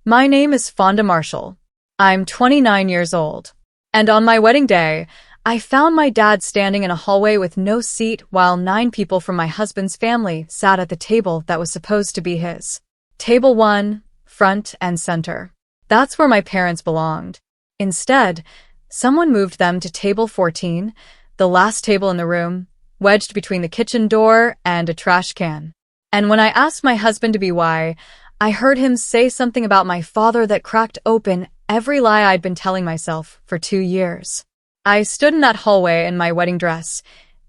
My name is Fonda Marshall. I'm 29 years old. And on my wedding day, I found my dad standing in a hallway with no seat while 9 people from my husband's family sat at the table that was supposed to be his. Table 1, front and center. That's where my parents belonged. Instead, someone moved them to table 14, the last table in the room, wedged between the kitchen door and a trash can. And when I asked my husband to be why, I heard him say something about my father that cracked open every lie I'd been telling myself for 2 years. I stood in that hallway in my wedding dress,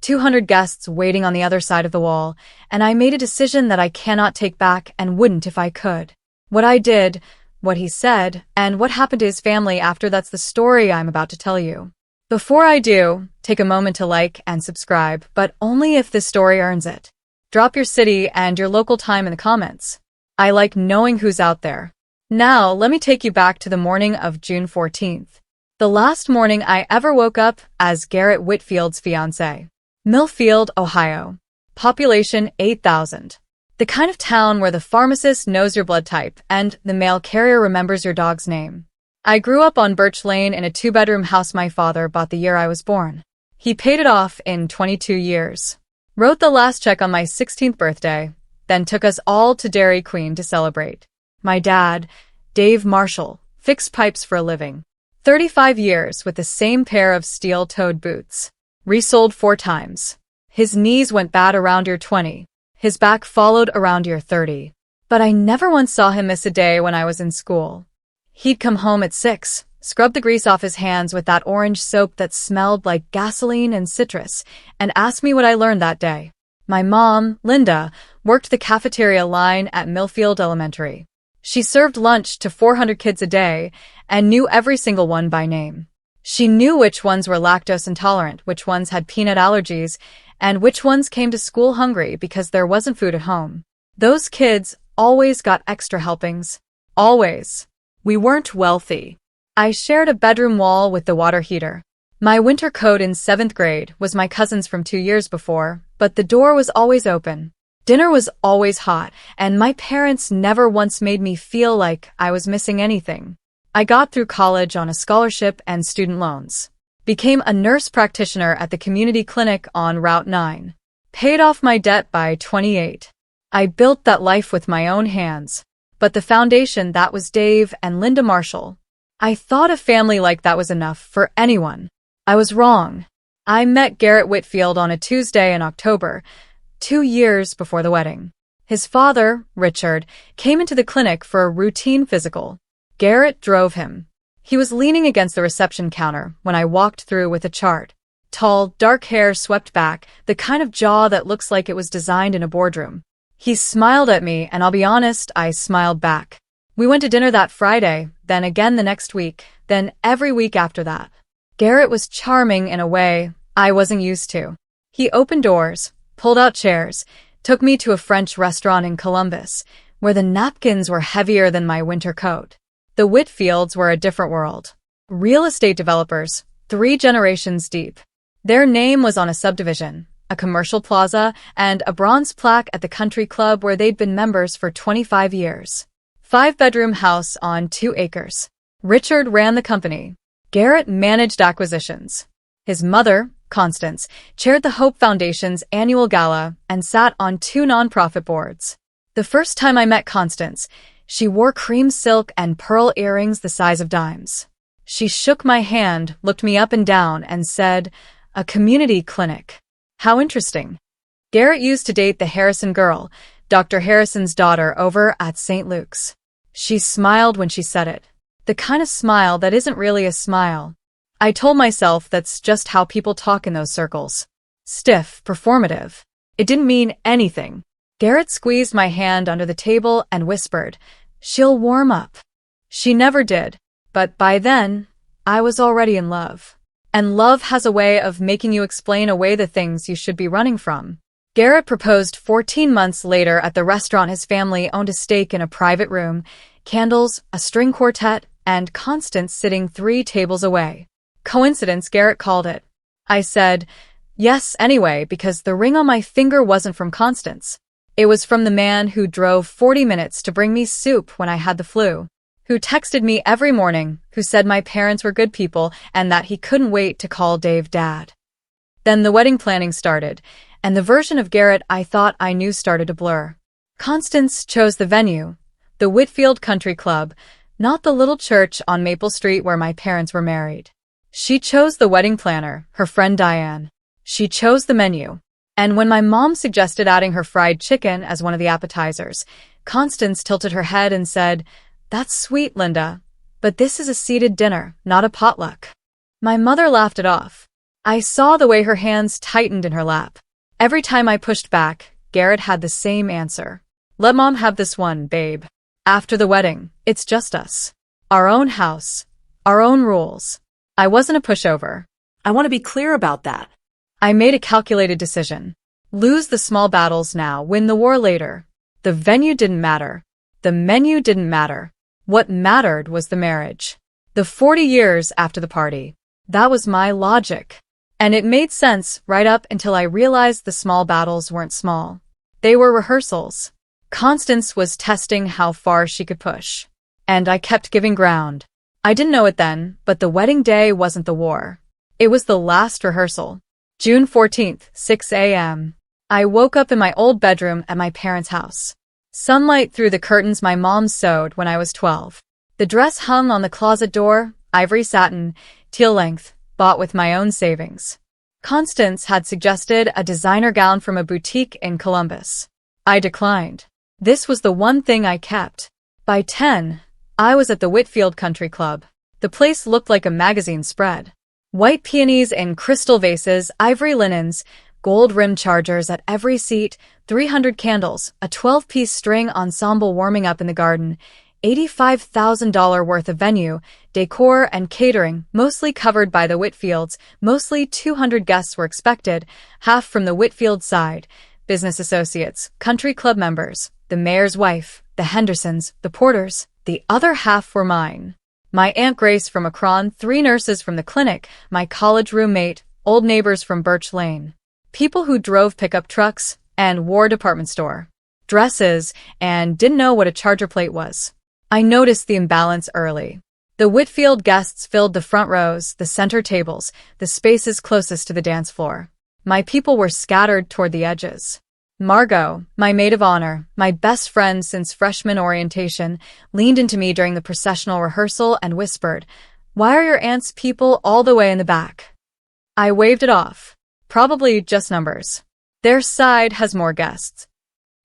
200 guests waiting on the other side of the wall, and I made a decision that I cannot take back and wouldn't if I could. What I did, what he said, and what happened to his family after, that's the story I'm about to tell you. Before I do, take a moment to like and subscribe, but only if this story earns it. Drop your city and your local time in the comments. I like knowing who's out there. Now, let me take you back to the morning of June 14th. The last morning I ever woke up as Garrett Whitfield's fiancé. Millfield, Ohio. Population 8,000. The kind of town where the pharmacist knows your blood type and the mail carrier remembers your dog's name. I grew up on Birch Lane in a 2-bedroom house my father bought the year I was born. He paid it off in 22 years. Wrote the last check on my 16th birthday, then took us all to Dairy Queen to celebrate. My dad, Dave Marshall, fixed pipes for a living. 35 years with the same pair of steel-toed boots. Resold 4 times. His knees went bad around year 20. His back followed around year 30. But I never once saw him miss a day when I was in school. He'd come home at 6, scrub the grease off his hands with that orange soap that smelled like gasoline and citrus, and ask me what I learned that day. My mom, Linda, worked the cafeteria line at Millfield Elementary. She served lunch to 400 kids a day and knew every single one by name. She knew which ones were lactose intolerant, which ones had peanut allergies, and which ones came to school hungry because there wasn't food at home. Those kids always got extra helpings. Always. We weren't wealthy. I shared a bedroom wall with the water heater. My winter coat in 7th grade was my cousin's from 2 years before, but the door was always open. Dinner was always hot, and my parents never once made me feel like I was missing anything. I got through college on a scholarship and student loans. Became a nurse practitioner at the community clinic on Route 9. Paid off my debt by 28. I built that life with my own hands. But the foundation, that was Dave and Linda Marshall. I thought a family like that was enough for anyone. I was wrong. I met Garrett Whitfield on a Tuesday in October, 2 years before the wedding. His father, Richard, came into the clinic for a routine physical. Garrett drove him. He was leaning against the reception counter when I walked through with a chart. Tall, dark hair swept back, the kind of jaw that looks like it was designed in a boardroom. He smiled at me, and I'll be honest, I smiled back. We went to dinner that Friday, then again the next week, then every week after that. Garrett was charming in a way I wasn't used to. He opened doors, pulled out chairs, took me to a French restaurant in Columbus, where the napkins were heavier than my winter coat. The Whitfields were a different world. Real estate developers, 3 generations deep. Their name was on a subdivision, a commercial plaza, and a bronze plaque at the country club where they'd been members for 25 years. 5-bedroom house on 2 acres. Richard ran the company. Garrett managed acquisitions. His mother, Constance, chaired the Hope Foundation's annual gala and sat on 2 nonprofit boards. The first time I met Constance, she wore cream silk and pearl earrings the size of dimes. She shook my hand, looked me up and down, and said, "A community clinic. How interesting." Garrett used to date the Harrison girl, Dr. Harrison's daughter, over at St. Luke's. She smiled when she said it. The kind of smile that isn't really a smile. I told myself that's just how people talk in those circles. Stiff, performative. It didn't mean anything. Garrett squeezed my hand under the table and whispered, "She'll warm up." She never did, but by then, I was already in love. And love has a way of making you explain away the things you should be running from. Garrett proposed 14 months later at the restaurant his family owned a stake in, a private room, candles, a string quartet, and Constance sitting 3 tables away. Coincidence, Garrett called it. I said, yes anyway, because the ring on my finger wasn't from Constance. It was from the man who drove 40 minutes to bring me soup when I had the flu. who texted me every morning, who said my parents were good people and that he couldn't wait to call Dave dad. Then the wedding planning started, and the version of Garrett I thought I knew started to blur. Constance chose the venue, the Whitfield Country Club, not the little church on Maple Street where my parents were married. She chose the wedding planner, her friend Diane. She chose the menu. And when my mom suggested adding her fried chicken as one of the appetizers, Constance tilted her head and said, "That's sweet, Linda, but this is a seated dinner, not a potluck." My mother laughed it off. I saw the way her hands tightened in her lap. Every time I pushed back, Garrett had the same answer. "Let Mom have this one, babe. After the wedding, it's just us. Our own house, our own rules." I wasn't a pushover. I want to be clear about that. I made a calculated decision. Lose the small battles now, win the war later. The venue didn't matter. The menu didn't matter. What mattered was the marriage. The 40 years after the party. That was my logic. And it made sense right up until I realized the small battles weren't small. They were rehearsals. Constance was testing how far she could push. And I kept giving ground. I didn't know it then, but the wedding day wasn't the war. It was the last rehearsal. June 14th, 6 a.m. I woke up in my old bedroom at my parents' house. Sunlight through the curtains my mom sewed when I was 12. The dress hung on the closet door, ivory satin, teal length, bought with my own savings. Constance had suggested a designer gown from a boutique in Columbus. I declined. This was the one thing I kept. By 10, I was at the Whitfield Country Club. The place looked like a magazine spread. White peonies in crystal vases, ivory linens, gold-rimmed chargers at every seat, 300 candles, a 12-piece string ensemble warming up in the garden, $85,000 worth of venue, decor, and catering, mostly covered by the Whitfields. Mostly 200 guests were expected, half from the Whitfield side, business associates, country club members, the mayor's wife, the Hendersons, the Porters. The other half were mine. My Aunt Grace from Akron, 3 nurses from the clinic, my college roommate, old neighbors from Birch Lane. People who drove pickup trucks and wore department store dresses and didn't know what a charger plate was. I noticed the imbalance early. The Whitfield guests filled the front rows, the center tables, the spaces closest to the dance floor. My people were scattered toward the edges. Margot, my maid of honor, my best friend since freshman orientation, leaned into me during the processional rehearsal and whispered, "Why are your aunt's people all the way in the back?" I waved it off. Probably just numbers. Their side has more guests.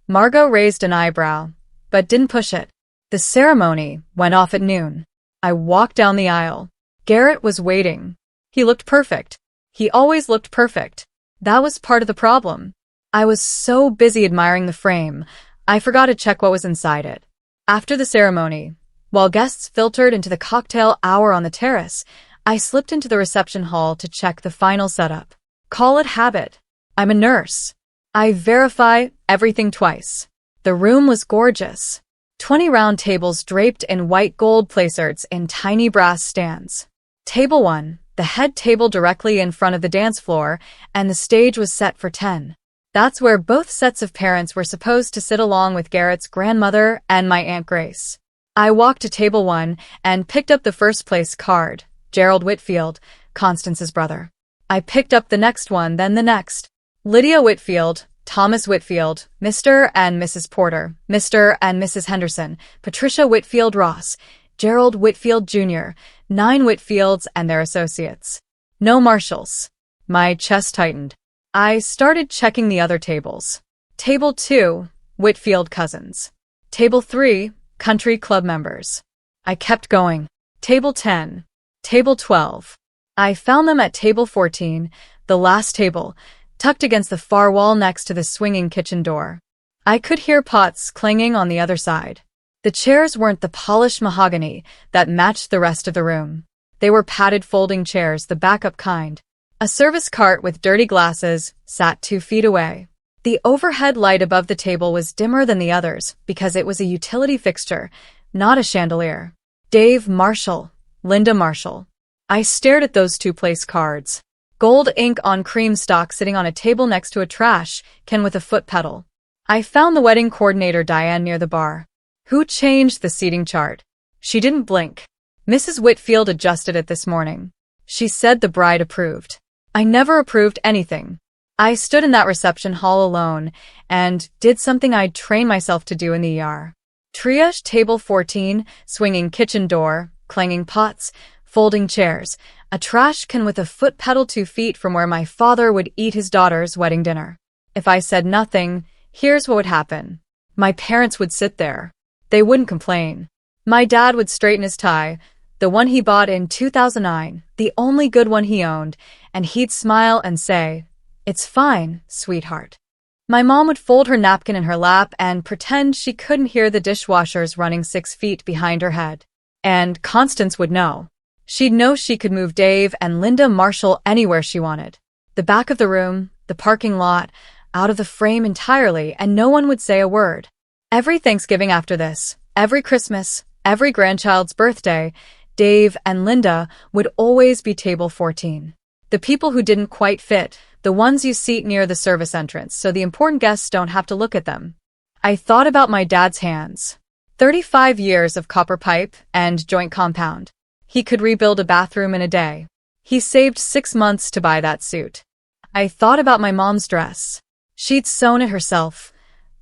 Margot raised an eyebrow, but didn't push it. The ceremony went off at noon. I walked down the aisle. Garrett was waiting. He looked perfect. He always looked perfect. That was part of the problem. I was so busy admiring the frame, I forgot to check what was inside it. After the ceremony, while guests filtered into the cocktail hour on the terrace, I slipped into the reception hall to check the final setup. Call it habit. I'm a nurse. I verify everything twice. The room was gorgeous. 20 round tables draped in white gold placers in tiny brass stands. Table 1, the head table directly in front of the dance floor, and the stage was set for 10. That's where both sets of parents were supposed to sit along with Garrett's grandmother and my Aunt Grace. I walked to table 1 and picked up the first place card, Gerald Whitfield, Constance's brother. I picked up the next one, then the next. Lydia Whitfield, Thomas Whitfield, Mr. and Mrs. Porter, Mr. and Mrs. Henderson, Patricia Whitfield Ross, Gerald Whitfield Jr., 9 Whitfields and their associates. No marshals. My chest tightened. I started checking the other tables. Table 2, Whitfield cousins. Table 3, country club members. I kept going. Table 10. Table 12. I found them at table 14, the last table, tucked against the far wall next to the swinging kitchen door. I could hear pots clanging on the other side. The chairs weren't the polished mahogany that matched the rest of the room. They were padded folding chairs, the backup kind. A service cart with dirty glasses sat 2 feet away. The overhead light above the table was dimmer than the others because it was a utility fixture, not a chandelier. Dave Marshall, Linda Marshall. I stared at those 2 place cards. Gold ink on cream stock sitting on a table next to a trash can with a foot pedal. I found the wedding coordinator Diane near the bar. Who changed the seating chart? She didn't blink. Mrs. Whitfield adjusted it this morning. She said the bride approved. I never approved anything. I stood in that reception hall alone and did something I'd trained myself to do in the ER. Triage table 14, swinging kitchen door, clanging pots, folding chairs, a trash can with a foot pedal 2 feet from where my father would eat his daughter's wedding dinner. If I said nothing, here's what would happen. My parents would sit there. They wouldn't complain. My dad would straighten his tie, the one he bought in 2009, the only good one he owned, and he'd smile and say, "It's fine, sweetheart." My mom would fold her napkin in her lap and pretend she couldn't hear the dishwashers running 6 feet behind her head. And Constance would know. She'd know she could move Dave and Linda Marshall anywhere she wanted. The back of the room, the parking lot, out of the frame entirely, and no one would say a word. Every Thanksgiving after this, every Christmas, every grandchild's birthday, Dave and Linda would always be table 14. The people who didn't quite fit, the ones you seat near the service entrance so the important guests don't have to look at them. I thought about my dad's hands. 35 years of copper pipe and joint compound. He could rebuild a bathroom in a day. He saved 6 months to buy that suit. I thought about my mom's dress. She'd sewn it herself,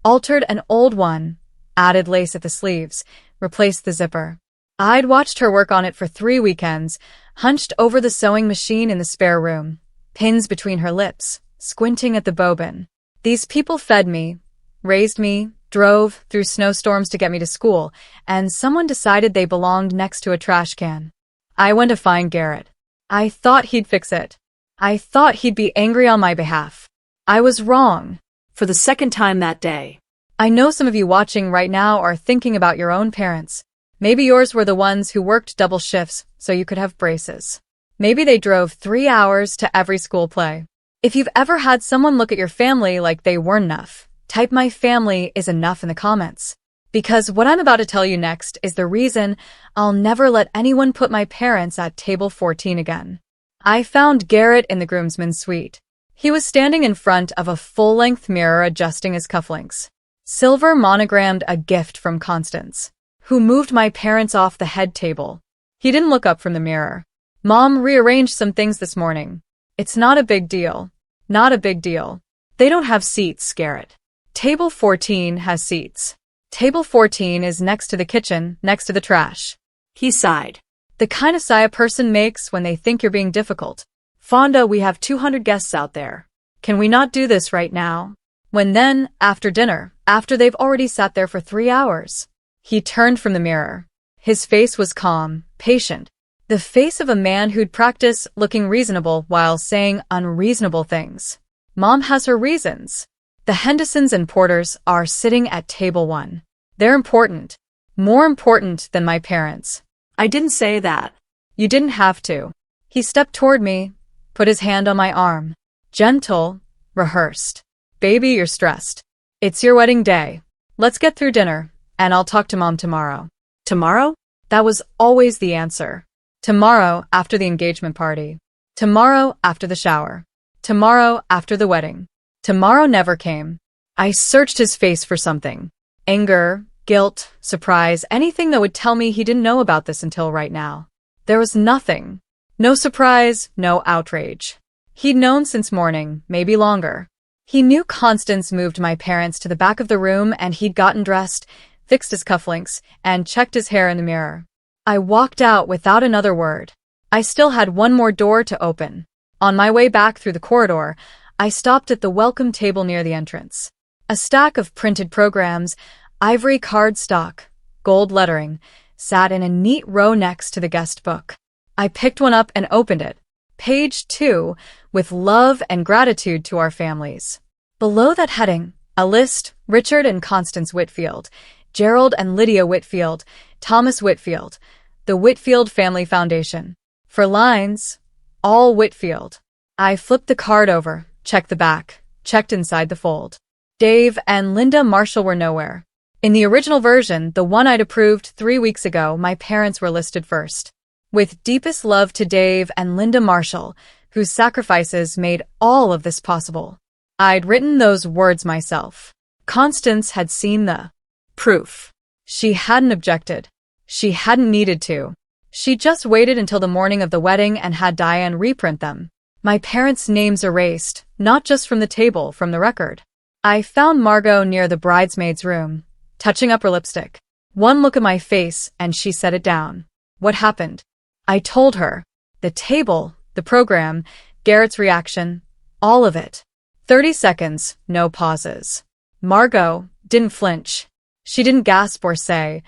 altered an old one, added lace at the sleeves, replaced the zipper. I'd watched her work on it for 3 weekends, hunched over the sewing machine in the spare room, pins between her lips, squinting at the bobbin. These people fed me, raised me, drove through snowstorms to get me to school, and someone decided they belonged next to a trash can. I went to find Garrett. I thought he'd fix it. I thought he'd be angry on my behalf. I was wrong. For the second time that day. I know some of you watching right now are thinking about your own parents. Maybe yours were the ones who worked double shifts so you could have braces. Maybe they drove 3 hours to every school play. If you've ever had someone look at your family like they weren't enough, type "my family is enough" in the comments. Because what I'm about to tell you next is the reason I'll never let anyone put my parents at table 14 again. I found Garrett in the groomsmen's suite. He was standing in front of a full-length mirror adjusting his cufflinks. Silver monogrammed "a gift from Constance," who moved my parents off the head table. He didn't look up from the mirror. "Mom rearranged some things this morning. It's not a big deal. Not a big deal. They don't have seats, Garrett. Table 14 has seats. Table 14 is next to the kitchen, next to the trash." He sighed. The kind of sigh a person makes when they think you're being difficult. "Fonda, we have 200 guests out there. Can we not do this right now?" When then, after dinner, after they've already sat there for 3 hours. He turned from the mirror. His face was calm, patient. The face of a man who'd practice looking reasonable while saying unreasonable things. "Mom has her reasons. The Hendersons and Porters are sitting at table 1. They're important. More important than my parents." I didn't say that. "You didn't have to." He stepped toward me, put his hand on my arm. Gentle, rehearsed. "Baby, you're stressed. It's your wedding day. Let's get through dinner, and I'll talk to Mom tomorrow." Tomorrow? That was always the answer. Tomorrow after the engagement party. Tomorrow after the shower. Tomorrow after the wedding. Tomorrow never came. I searched his face for something. Anger, guilt, surprise, anything that would tell me he didn't know about this until right now. There was nothing. No surprise, no outrage. He'd known since morning, maybe longer. He knew Constance moved my parents to the back of the room and he'd gotten dressed, fixed his cufflinks, and checked his hair in the mirror. I walked out without another word. I still had one more door to open. On my way back through the corridor, I stopped at the welcome table near the entrance. A stack of printed programs, ivory cardstock, gold lettering, sat in a neat row next to the guest book. I picked one up and opened it. Page 2, with love and gratitude to our families. Below that heading, a list: Richard and Constance Whitfield, Gerald and Lydia Whitfield, Thomas Whitfield, the Whitfield Family Foundation. For lines, all Whitfield. I flipped the card over, checked the back, checked inside the fold. Dave and Linda Marshall were nowhere. In the original version, the one I'd approved 3 weeks ago, my parents were listed first. With deepest love to Dave and Linda Marshall, whose sacrifices made all of this possible. I'd written those words myself. Constance had seen the proof. She hadn't objected. She hadn't needed to. She just waited until the morning of the wedding and had Diane reprint them. My parents' names erased, not just from the table, from the record. I found Margot near the bridesmaid's room, touching up her lipstick. One look at my face and she set it down. What happened? I told her. The table, the program, Garrett's reaction, all of it. 30 seconds, no pauses. Margot didn't flinch. She didn't gasp or say,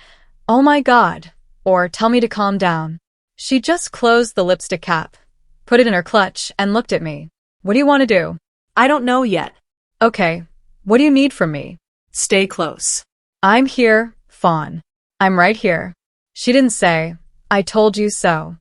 "Oh my God," or tell me to calm down. She just closed the lipstick cap, put it in her clutch, and looked at me. "What do you want to do?" I don't know yet. "Okay, what do you need from me?" Stay close. "I'm here, Fawn. I'm right here." She didn't say, "I told you so."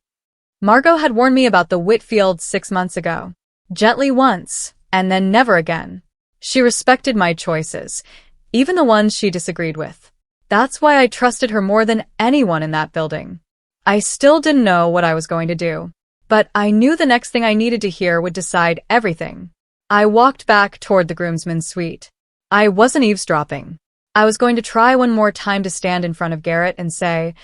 Margot had warned me about the Whitfields 6 months ago. Gently once, and then never again. She respected my choices, even the ones she disagreed with. That's why I trusted her more than anyone in that building. I still didn't know what I was going to do, but I knew the next thing I needed to hear would decide everything. I walked back toward the groomsmen's suite. I wasn't eavesdropping. I was going to try one more time to stand in front of Garrett and say,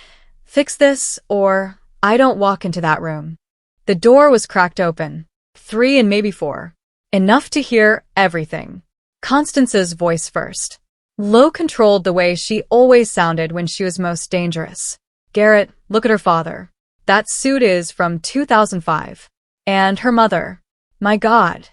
"Fix this, or I don't walk into that room." The door was cracked open. 3 and maybe 4. Enough to hear everything. Constance's voice first. Low, controlled, the way she always sounded when she was most dangerous. "Garrett, look at her father. That suit is from 2005. And her mother. My God,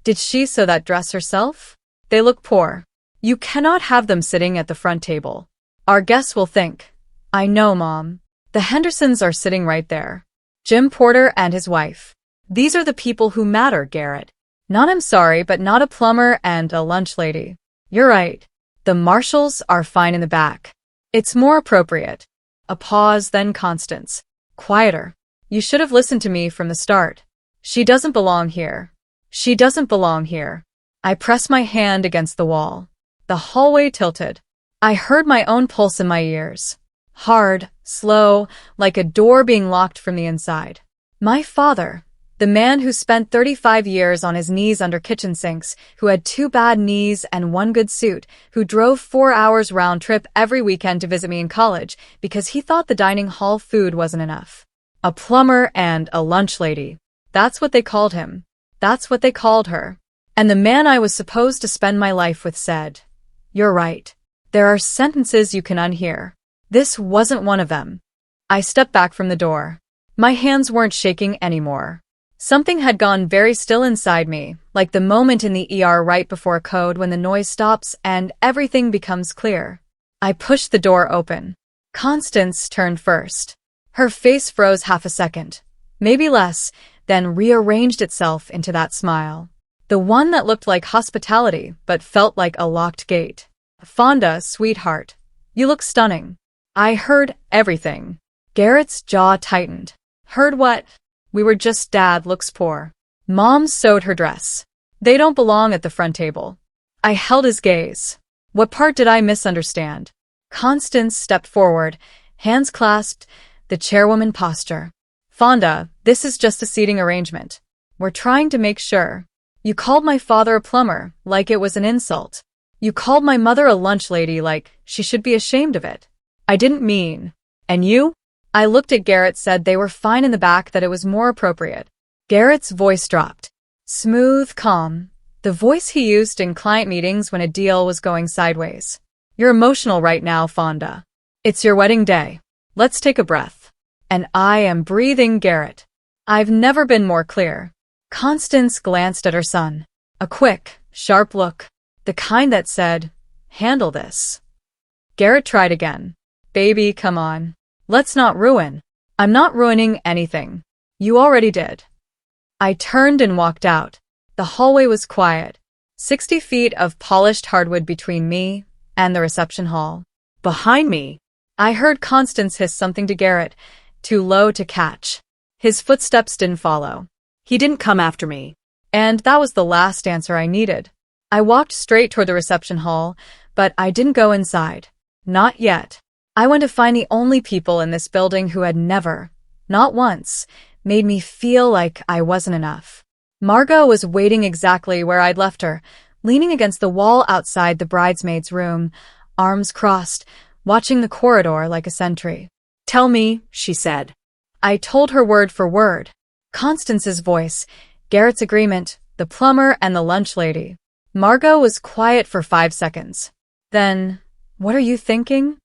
did she sew that dress herself? They look poor. You cannot have them sitting at the front table. Our guests will think." "I know, Mom. The Hendersons are sitting right there. Jim Porter and his wife. These are the people who matter, Garrett. Not, I'm sorry, but not a plumber and a lunch lady. You're right. The Marshalls are fine in the back. It's more appropriate." A pause, then Constance. Quieter. "You should have listened to me from the start. She doesn't belong here. She doesn't belong here." I pressed my hand against the wall. The hallway tilted. I heard my own pulse in my ears. Hard, slow, like a door being locked from the inside. My father, the man who spent 35 years on his knees under kitchen sinks, who had 2 bad knees and 1 good suit, who drove 4 hours round trip every weekend to visit me in college because he thought the dining hall food wasn't enough. A plumber and a lunch lady. That's what they called him. That's what they called her. And the man I was supposed to spend my life with said, "You're right. There are sentences you can unhear." This wasn't one of them. I stepped back from the door. My hands weren't shaking anymore. Something had gone very still inside me, like the moment in the ER right before a code when the noise stops and everything becomes clear. I pushed the door open. Constance turned first. Her face froze half a second, maybe less, then rearranged itself into that smile. The one that looked like hospitality but felt like a locked gate. "Fonda, sweetheart. You look stunning." I heard everything. Garrett's jaw tightened. "Heard what?" "We were just Dad looks poor. Mom sewed her dress. They don't belong at the front table." I held his gaze. What part did I misunderstand? Constance stepped forward, hands clasped, the chairwoman posture. "Fonda, this is just a seating arrangement. We're trying to make sure. You called my father a plumber, like it was an insult. You called my mother a lunch lady, like she should be ashamed of it. I didn't mean. And you?" I looked at Garrett, said they were fine in the back, that it was more appropriate. Garrett's voice dropped. Smooth, calm. The voice he used in client meetings when a deal was going sideways. "You're emotional right now, Fonda. It's your wedding day. Let's take a breath." And I am breathing, Garrett. I've never been more clear. Constance glanced at her son. A quick, sharp look. The kind that said, "Handle this." Garrett tried again. "Baby, come on. Let's not ruin." "I'm not ruining anything. You already did." I turned and walked out. The hallway was quiet. 60 feet of polished hardwood between me and the reception hall. Behind me, I heard Constance hiss something to Garrett, too low to catch. His footsteps didn't follow. He didn't come after me. And that was the last answer I needed. I walked straight toward the reception hall, but I didn't go inside. Not yet. I went to find the only people in this building who had never, not once, made me feel like I wasn't enough. Margot was waiting exactly where I'd left her, leaning against the wall outside the bridesmaid's room, arms crossed, watching the corridor like a sentry. Tell me, she said. I told her word for word. Constance's voice, Garrett's agreement, the plumber and the lunch lady. Margot was quiet for 5 seconds. Then, what are you thinking?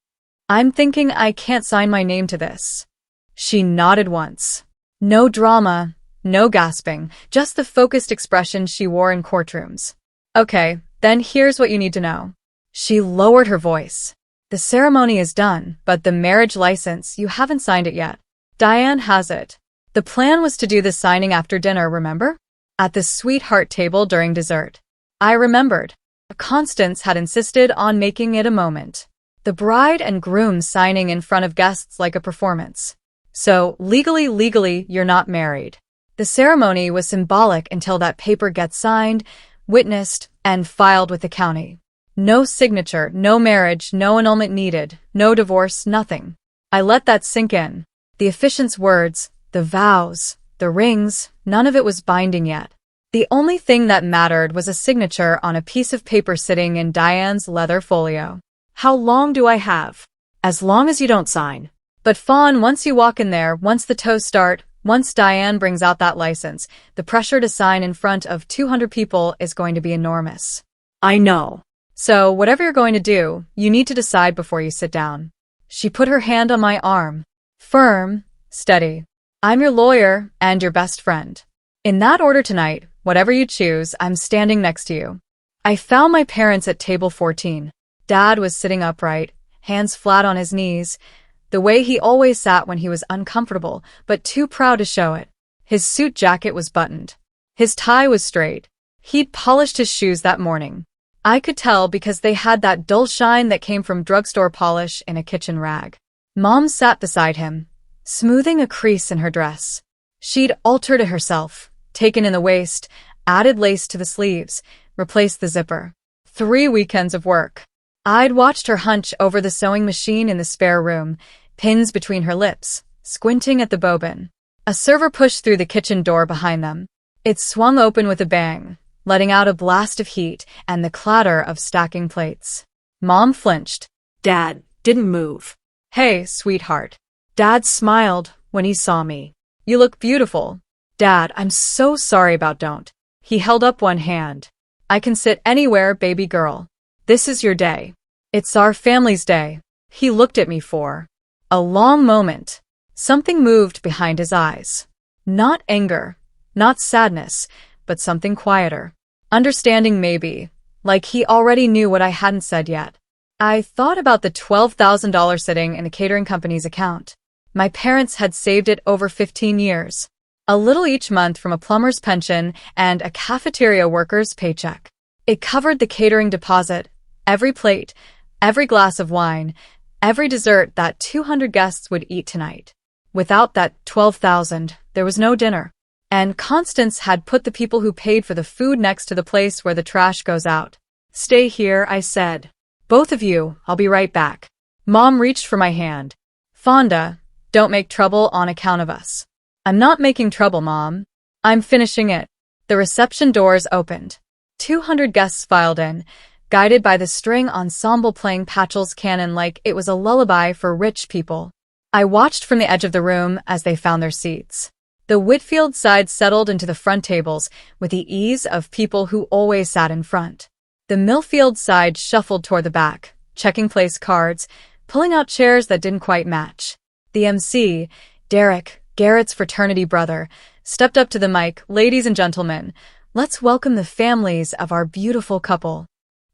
I'm thinking I can't sign my name to this. She nodded once. No drama, no gasping, just the focused expression she wore in courtrooms. Okay, then here's what you need to know. She lowered her voice. The ceremony is done, but the marriage license, you haven't signed it yet. Diane has it. The plan was to do the signing after dinner, remember? At the sweetheart table during dessert. I remembered. Constance had insisted on making it a moment. The bride and groom signing in front of guests like a performance. So, legally, you're not married. The ceremony was symbolic until that paper gets signed, witnessed, and filed with the county. No signature, no marriage, no annulment needed, no divorce, nothing. I let that sink in. The officiant's words, the vows, the rings, none of it was binding yet. The only thing that mattered was a signature on a piece of paper sitting in Diane's leather folio. How long do I have? As long as you don't sign. But Fawn, once you walk in there, once the toasts start, once Diane brings out that license, the pressure to sign in front of 200 people is going to be enormous. I know. So, whatever you're going to do, you need to decide before you sit down. She put her hand on my arm. Firm, steady. I'm your lawyer and your best friend. In that order tonight, whatever you choose, I'm standing next to you. I found my parents at table 14. Dad was sitting upright, hands flat on his knees, the way he always sat when he was uncomfortable, but too proud to show it. His suit jacket was buttoned. His tie was straight. He'd polished his shoes that morning. I could tell because they had that dull shine that came from drugstore polish in a kitchen rag. Mom sat beside him, smoothing a crease in her dress. She'd altered it herself, taken in the waist, added lace to the sleeves, replaced the zipper. 3 weekends of work. I'd watched her hunch over the sewing machine in the spare room, pins between her lips, squinting at the bobbin. A server pushed through the kitchen door behind them. It swung open with a bang, letting out a blast of heat and the clatter of stacking plates. Mom flinched. Dad didn't move. Hey, sweetheart. Dad smiled when he saw me. You look beautiful. Dad, I'm so sorry about don't. He held up one hand. I can sit anywhere, baby girl. This is your day. It's our family's day. He looked at me for a long moment. Something moved behind his eyes. Not anger, not sadness, but something quieter. Understanding maybe, like he already knew what I hadn't said yet. I thought about the $12,000 sitting in the catering company's account. My parents had saved it over 15 years. A little each month from a plumber's pension and a cafeteria worker's paycheck. It covered the catering deposit, every plate, every glass of wine, every dessert that 200 guests would eat tonight. Without that $12,000, there was no dinner. And Constance had put the people who paid for the food next to the place where the trash goes out. Stay here, I said. Both of you, I'll be right back. Mom reached for my hand. Fonda, don't make trouble on account of us. I'm not making trouble, Mom. I'm finishing it. The reception doors opened. 200 guests filed in, guided by the string ensemble playing Patchell's canon like it was a lullaby for rich people. I watched from the edge of the room as they found their seats. The Whitfield side settled into the front tables with the ease of people who always sat in front. The Millfield side shuffled toward the back, checking place cards, pulling out chairs that didn't quite match. The MC, Derek, Garrett's fraternity brother, stepped up to the mic. Ladies and gentlemen, let's welcome the families of our beautiful couple.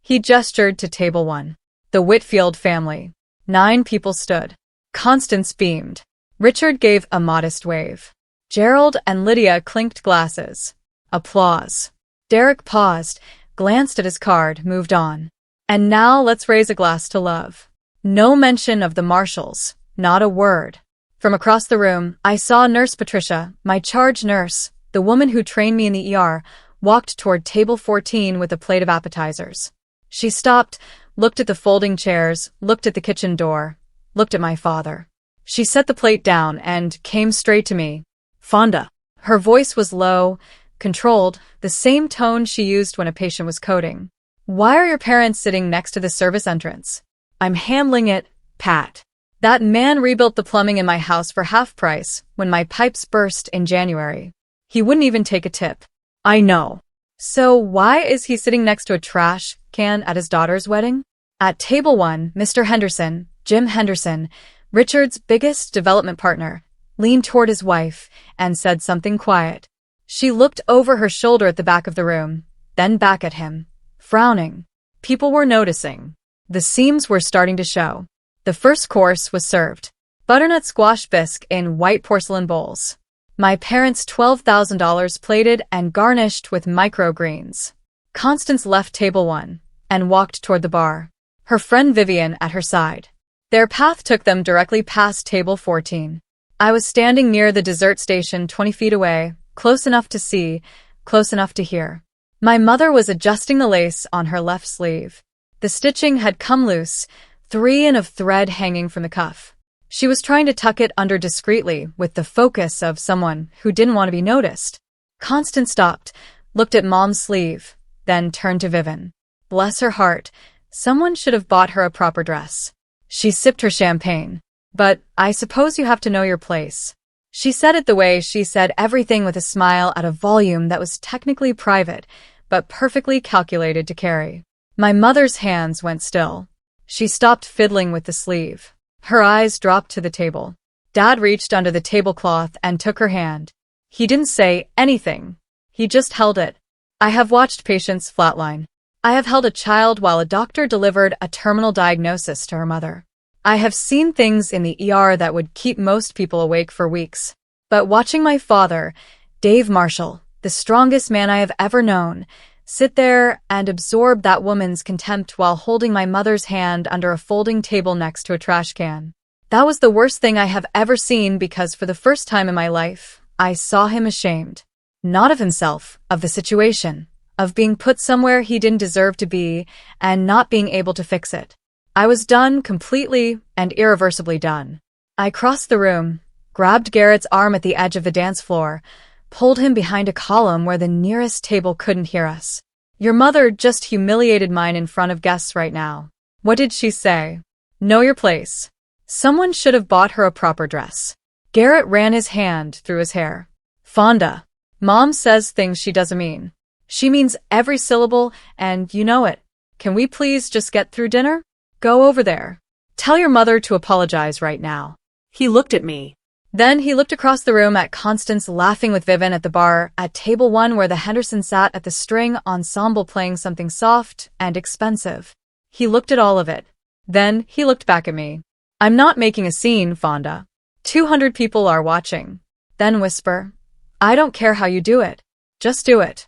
He gestured to table 1. The Whitfield family. 9 people stood. Constance beamed. Richard gave a modest wave. Gerald and Lydia clinked glasses. Applause. Derek paused, glanced at his card, moved on. And now let's raise a glass to love. No mention of the Marshalls, not a word. From across the room, I saw Nurse Patricia, my charge nurse, the woman who trained me in the ER, walked toward table 14 with a plate of appetizers. She stopped, looked at the folding chairs, looked at the kitchen door, looked at my father. She set the plate down and came straight to me. Fonda. Her voice was low, controlled, the same tone she used when a patient was coding. Why are your parents sitting next to the service entrance? I'm handling it, Pat. That man rebuilt the plumbing in my house for half price when my pipes burst in January. He wouldn't even take a tip. I know. So why is he sitting next to a trash can at his daughter's wedding? At table 1, Mr. Henderson, Jim Henderson, Richard's biggest development partner, leaned toward his wife and said something quiet. She looked over her shoulder at the back of the room, then back at him, frowning. People were noticing. The seams were starting to show. The first course was served. Butternut squash bisque in white porcelain bowls. My parents' $12,000 plated and garnished with microgreens. Constance left table 1 and walked toward the bar, her friend Vivian at her side. Their path took them directly past table 14. I was standing near the dessert station 20 feet away, close enough to see, close enough to hear. My mother was adjusting the lace on her left sleeve. The stitching had come loose, 3 of thread hanging from the cuff. She was trying to tuck it under discreetly with the focus of someone who didn't want to be noticed. Constance stopped, looked at Mom's sleeve, then turned to Vivian. Bless her heart, someone should have bought her a proper dress. She sipped her champagne. But I suppose you have to know your place. She said it the way she said everything, with a smile at a volume that was technically private, but perfectly calculated to carry. My mother's hands went still. She stopped fiddling with the sleeve. Her eyes dropped to the table. Dad reached under the tablecloth and took her hand. He didn't say anything. He just held it. I have watched patients flatline. I have held a child while a doctor delivered a terminal diagnosis to her mother. I have seen things in the ER that would keep most people awake for weeks. But watching my father, Dave Marshall, the strongest man I have ever known, sit there and absorb that woman's contempt while holding my mother's hand under a folding table next to a trash can. That was the worst thing I have ever seen, because for the first time in my life, I saw him ashamed. Not of himself, of the situation, of being put somewhere he didn't deserve to be, and not being able to fix it. I was done, completely and irreversibly done. I crossed the room, grabbed Garrett's arm at the edge of the dance floor, pulled him behind a column where the nearest table couldn't hear us. Your mother just humiliated mine in front of guests right now. What did she say? Know your place. Someone should have bought her a proper dress. Garrett ran his hand through his hair. Fonda. Mom says things she doesn't mean. She means every syllable, and you know it. Can we please just get through dinner? Go over there. Tell your mother to apologize right now. He looked at me. Then he looked across the room at Constance laughing with Vivian at the bar at table 1 where the Henderson sat at the string ensemble playing something soft and expensive. He looked at all of it. Then he looked back at me. I'm not making a scene, Fonda. 200 people are watching. Then whisper, I don't care how you do it. Just do it.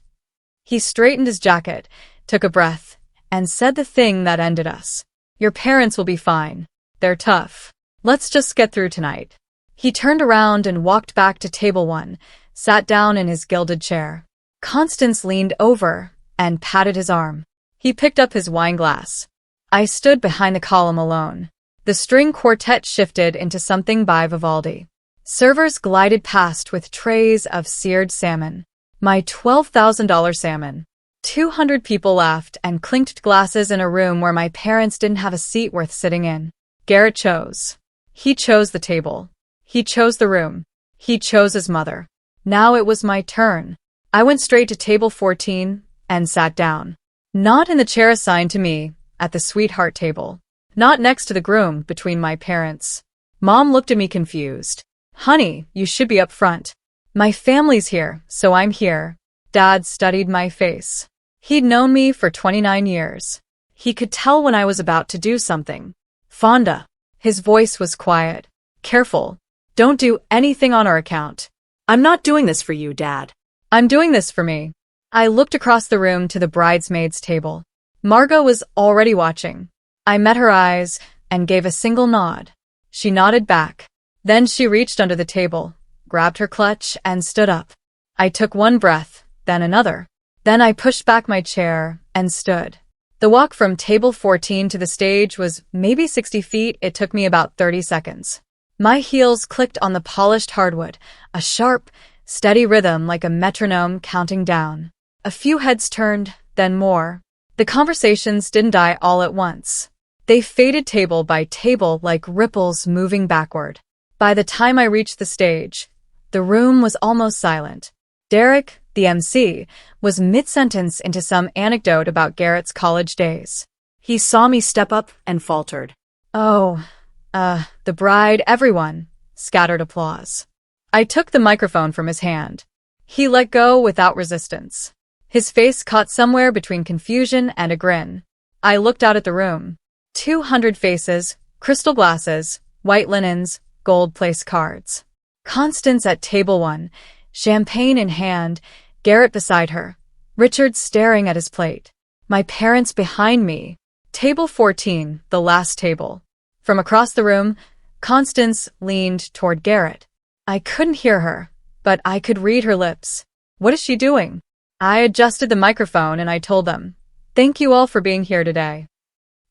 He straightened his jacket, took a breath, and said the thing that ended us. Your parents will be fine. They're tough. Let's just get through tonight. He turned around and walked back to table 1, sat down in his gilded chair. Constance leaned over and patted his arm. He picked up his wine glass. I stood behind the column alone. The string quartet shifted into something by Vivaldi. Servers glided past with trays of seared salmon. My $12,000 salmon. 200 people laughed and clinked glasses in a room where my parents didn't have a seat worth sitting in. Garrett chose. He chose the table. He chose the room. He chose his mother. Now it was my turn. I went straight to table 14 and sat down. Not in the chair assigned to me, at the sweetheart table. Not next to the groom, between my parents. Mom looked at me confused. Honey, you should be up front. My family's here, so I'm here. Dad studied my face. He'd known me for 29 years. He could tell when I was about to do something. Fonda. His voice was quiet. Careful. Don't do anything on our account. I'm not doing this for you, Dad. I'm doing this for me. I looked across the room to the bridesmaids' table. Margot was already watching. I met her eyes and gave a single nod. She nodded back. Then she reached under the table, grabbed her clutch, and stood up. I took one breath, then another. Then I pushed back my chair and stood. The walk from table 14 to the stage was maybe 60 feet. It took me about 30 seconds. My heels clicked on the polished hardwood, a sharp, steady rhythm like a metronome counting down. A few heads turned, then more. The conversations didn't die all at once. They faded table by table like ripples moving backward. By the time I reached the stage, the room was almost silent. Derek, the MC, was mid-sentence into some anecdote about Garrett's college days. He saw me step up and faltered. Oh, the bride, everyone, scattered applause. I took the microphone from his hand. He let go without resistance. His face caught somewhere between confusion and a grin. I looked out at the room. 200 faces, crystal glasses, white linens, gold place cards. Constance at table 1, champagne in hand, Garrett beside her, Richard staring at his plate. My parents behind me. Table 14, the last table. From across the room, Constance leaned toward Garrett. I couldn't hear her, but I could read her lips. What is she doing? I adjusted the microphone and I told them, "Thank you all for being here today."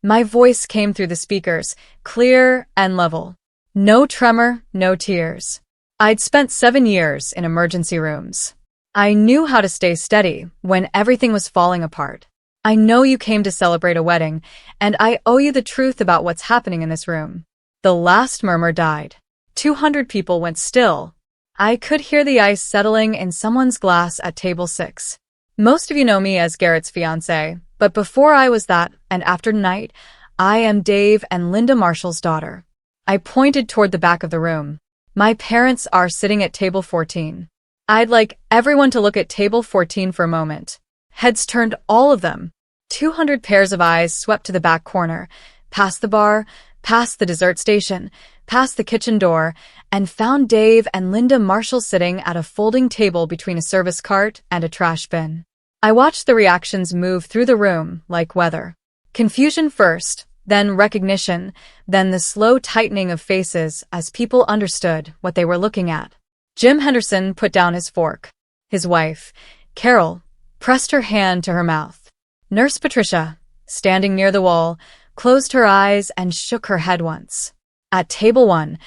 My voice came through the speakers, clear and level. No tremor, no tears. I'd spent 7 years in emergency rooms. I knew how to stay steady when everything was falling apart. I know you came to celebrate a wedding, and I owe you the truth about what's happening in this room. The last murmur died. 200 people went still. I could hear the ice settling in someone's glass at table 6. Most of you know me as Garrett's fiancée, but before I was that, and after tonight, I am Dave and Linda Marshall's daughter. I pointed toward the back of the room. My parents are sitting at table 14. I'd like everyone to look at table 14 for a moment. Heads turned, all of them. 200 pairs of eyes swept to the back corner, past the bar, past the dessert station, past the kitchen door, and found Dave and Linda Marshall sitting at a folding table between a service cart and a trash bin. I watched the reactions move through the room like weather. Confusion first, then recognition, then the slow tightening of faces as people understood what they were looking at. Jim Henderson put down his fork. His wife, Carol, pressed her hand to her mouth. Nurse Patricia, standing near the wall, closed her eyes and shook her head once. At table 1,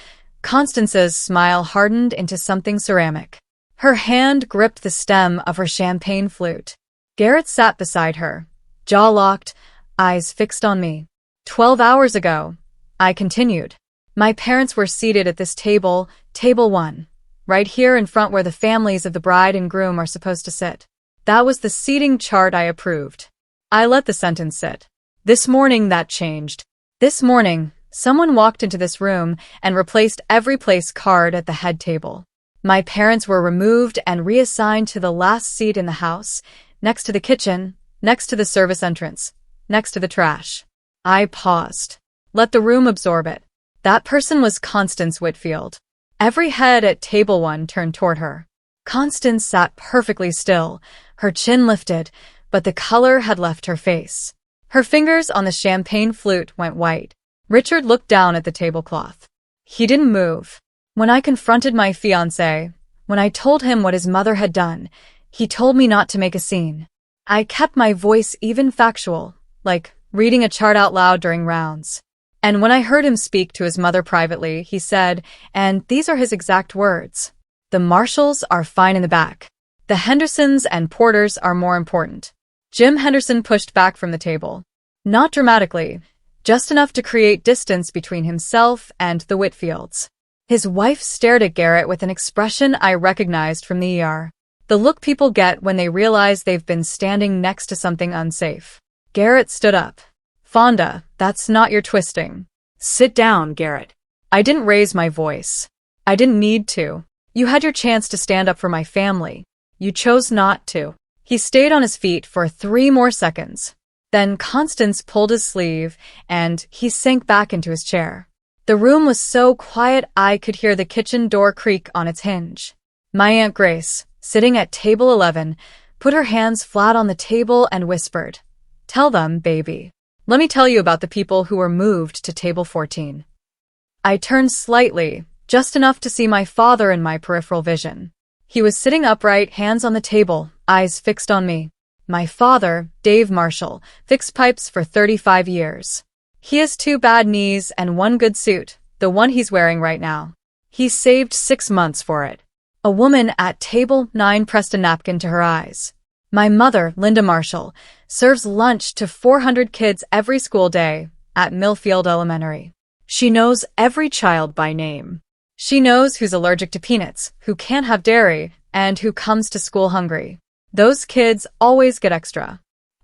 Constance's smile hardened into something ceramic. Her hand gripped the stem of her champagne flute. Garrett sat beside her, jaw locked, eyes fixed on me. 12 hours ago, I continued. My parents were seated at this table, table 1, right here in front where the families of the bride and groom are supposed to sit. That was the seating chart I approved. I let the sentence sit. This morning that changed. This morning, someone walked into this room and replaced every place card at the head table. My parents were removed and reassigned to the last seat in the house, next to the kitchen, next to the service entrance, next to the trash. I paused. Let the room absorb it. That person was Constance Whitfield. Every head at table 1 turned toward her. Constance sat perfectly still, her chin lifted, but the color had left her face. Her fingers on the champagne flute went white. Richard looked down at the tablecloth. He didn't move. When I confronted my fiancé, when I told him what his mother had done, he told me not to make a scene. I kept my voice even factual, like reading a chart out loud during rounds. And when I heard him speak to his mother privately, he said, and these are his exact words, "The Marshalls are fine in the back. The Hendersons and Porters are more important." Jim Henderson pushed back from the table. Not dramatically, just enough to create distance between himself and the Whitfields. His wife stared at Garrett with an expression I recognized from the ER. The look people get when they realize they've been standing next to something unsafe. Garrett stood up. "Fonda, that's not your twisting." Sit down, Garrett. I didn't raise my voice. I didn't need to. You had your chance to stand up for my family. You chose not to. He stayed on his feet for 3 more seconds. Then Constance pulled his sleeve, and he sank back into his chair. The room was so quiet I could hear the kitchen door creak on its hinge. My Aunt Grace, sitting at table 11, put her hands flat on the table and whispered, "Tell them, baby. Let me tell you about the people who were moved to table 14. I turned slightly, just enough to see my father in my peripheral vision. He was sitting upright, hands on the table, eyes fixed on me. My father, Dave Marshall, fixed pipes for 35 years. He has 2 bad knees and 1 good suit, the one he's wearing right now. He saved 6 months for it. A woman at table 9 pressed a napkin to her eyes. My mother, Linda Marshall, serves lunch to 400 kids every school day, at Millfield Elementary. She knows every child by name. She knows who's allergic to peanuts, who can't have dairy, and who comes to school hungry. Those kids always get extra.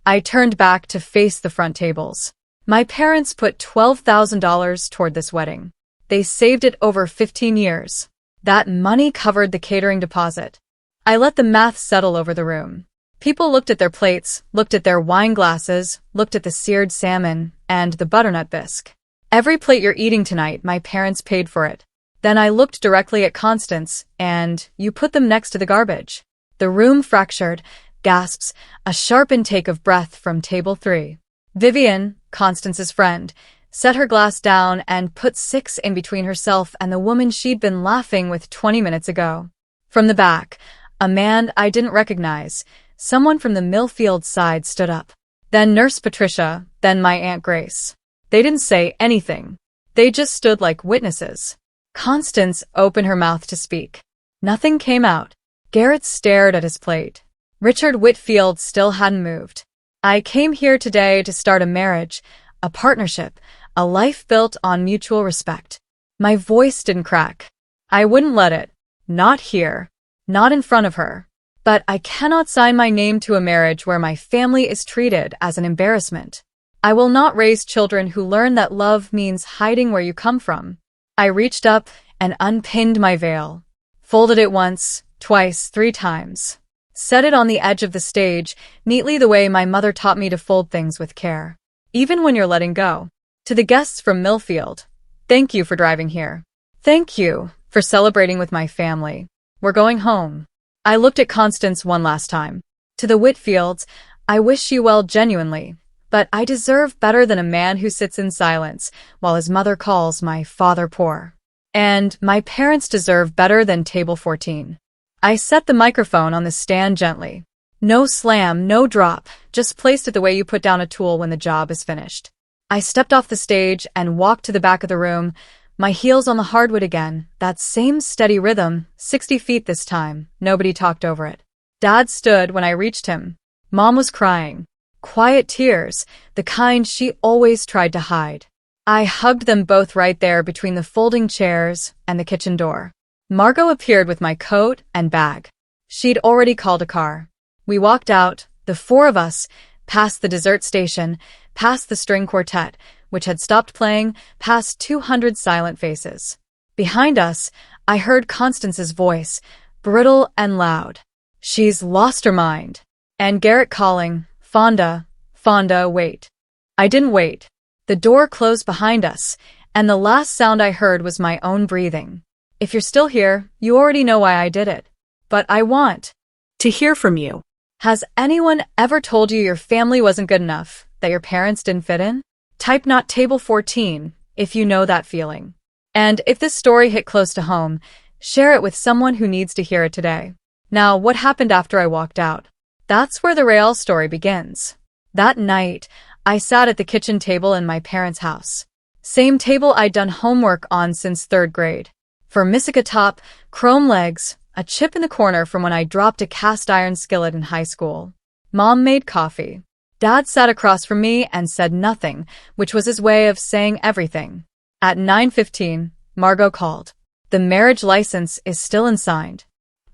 I turned back to face the front tables. My parents put $12,000 toward this wedding. They saved it over 15 years. That money covered the catering deposit. I let the math settle over the room. People looked at their plates, looked at their wine glasses, looked at the seared salmon, and the butternut bisque. Every plate you're eating tonight, my parents paid for it. Then I looked directly at Constance, and you put them next to the garbage. The room fractured, gasps, a sharp intake of breath from table 3. Vivian, Constance's friend, set her glass down and put 6 in between herself and the woman she'd been laughing with 20 minutes ago. From the back, a man I didn't recognize, someone from the Millfield side, stood up. Then Nurse Patricia, then my Aunt Grace. They didn't say anything. They just stood like witnesses. Constance opened her mouth to speak. Nothing came out. Garrett stared at his plate. Richard Whitfield still hadn't moved. I came here today to start a marriage, a partnership, a life built on mutual respect. My voice didn't crack. I wouldn't let it. Not here. Not in front of her. But I cannot sign my name to a marriage where my family is treated as an embarrassment. I will not raise children who learn that love means hiding where you come from. I reached up and unpinned my veil. Folded it once, twice, 3 times. Set it on the edge of the stage, neatly the way my mother taught me to fold things with care. Even when you're letting go. To the guests from Millfield, thank you for driving here. Thank you for celebrating with my family. We're going home. I looked at Constance one last time. To the Whitfields, I wish you well genuinely, but I deserve better than a man who sits in silence while his mother calls my father poor. And my parents deserve better than table 14. I set the microphone on the stand gently. No slam, no drop, just placed it the way you put down a tool when the job is finished. I stepped off the stage and walked to the back of the room, my heels on the hardwood again, that same steady rhythm, 60 feet this time, nobody talked over it. Dad stood when I reached him. Mom was crying. Quiet tears, the kind she always tried to hide. I hugged them both right there between the folding chairs and the kitchen door. Margot appeared with my coat and bag. She'd already called a car. We walked out, the 4 of us, past the dessert station, past the string quartet, which had stopped playing, past 200 silent faces. Behind us, I heard Constance's voice, brittle and loud. She's lost her mind. And Garrett calling, Fonda, Fonda, wait. I didn't wait. The door closed behind us, and the last sound I heard was my own breathing. If you're still here, you already know why I did it. But I want to hear from you. Has anyone ever told you your family wasn't good enough, that your parents didn't fit in? Type not table 14 if you know that feeling. And if this story hit close to home, share it with someone who needs to hear it today. Now, what happened after I walked out? That's where the real story begins. That night, I sat at the kitchen table in my parents' house. Same table I'd done homework on since 3rd grade. Formica top, chrome legs, a chip in the corner from when I dropped a cast iron skillet in high school. Mom made coffee. Dad sat across from me and said nothing, which was his way of saying everything. At 9:15, Margot called. The marriage license is still unsigned.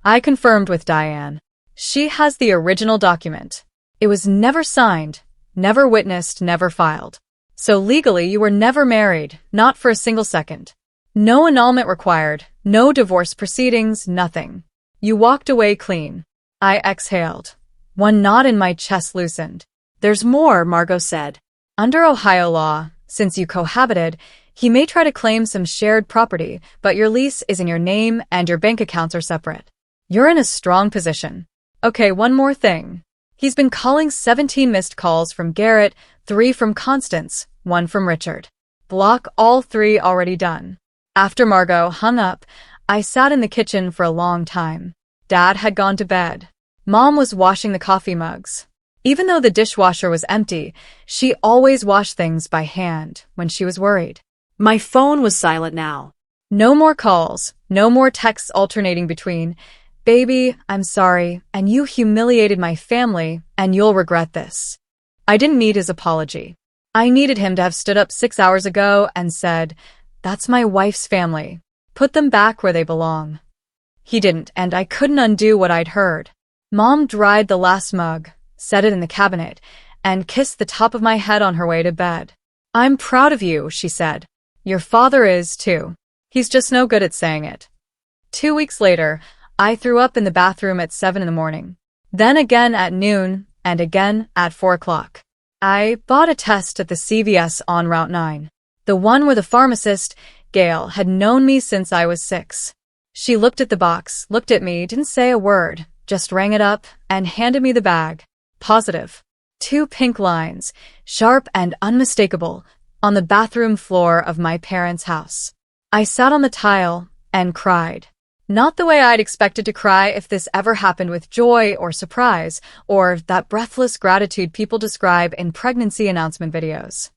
I confirmed with Diane. She has the original document. It was never signed, never witnessed, never filed. So legally you were never married, not for a single second. No annulment required, no divorce proceedings, nothing. You walked away clean. I exhaled. One knot in my chest loosened. There's more, Margot said. Under Ohio law, since you cohabited, he may try to claim some shared property, but your lease is in your name and your bank accounts are separate. You're in a strong position. Okay, one more thing. He's been calling 17 missed calls from Garrett, 3 from Constance, 1 from Richard. Block all 3 already done. After Margot hung up, I sat in the kitchen for a long time. Dad had gone to bed. Mom was washing the coffee mugs. Even though the dishwasher was empty, she always washed things by hand when she was worried. My phone was silent now. No more calls, no more texts alternating between, "Baby, I'm sorry, and you humiliated my family, and you'll regret this." I didn't need his apology. I needed him to have stood up 6 hours ago and said, "That's my wife's family. Put them back where they belong." He didn't, and I couldn't undo what I'd heard. Mom dried the last mug, set it in the cabinet, and kissed the top of my head on her way to bed. "I'm proud of you," she said. "Your father is, too. He's just no good at saying it." 2 weeks later, I threw up in the bathroom at 7 in the morning. Then again at noon, and again at 4 o'clock. I bought a test at the CVS on Route 9. The one where the pharmacist, Gail, had known me since I was 6. She looked at the box, looked at me, didn't say a word, just rang it up, and handed me the bag. Positive. 2 pink lines, sharp and unmistakable, on the bathroom floor of my parents' house. I sat on the tile and cried. Not the way I'd expected to cry if this ever happened, with joy or surprise, or that breathless gratitude people describe in pregnancy announcement videos.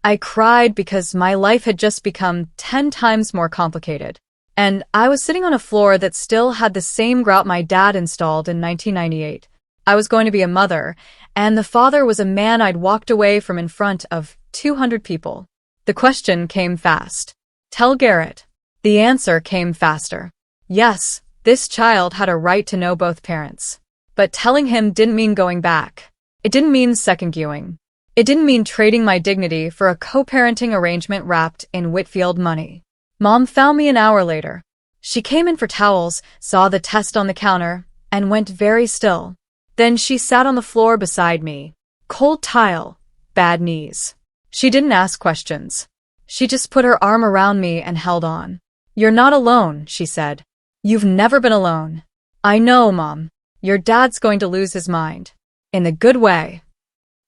I cried because my life had just become 10 times more complicated. And I was sitting on a floor that still had the same grout my dad installed in 1998. I was going to be a mother, and the father was a man I'd walked away from in front of 200 people. The question came fast. Tell Garrett. The answer came faster. Yes, this child had a right to know both parents. But telling him didn't mean going back. It didn't mean second-guessing. It didn't mean trading my dignity for a co-parenting arrangement wrapped in Whitfield money. Mom found me an hour later. She came in for towels, saw the test on the counter, and went very still. Then she sat on the floor beside me. Cold tile, bad knees. She didn't ask questions. She just put her arm around me and held on. "You're not alone," she said. "You've never been alone." "I know, Mom. Your dad's going to lose his mind. In the good way."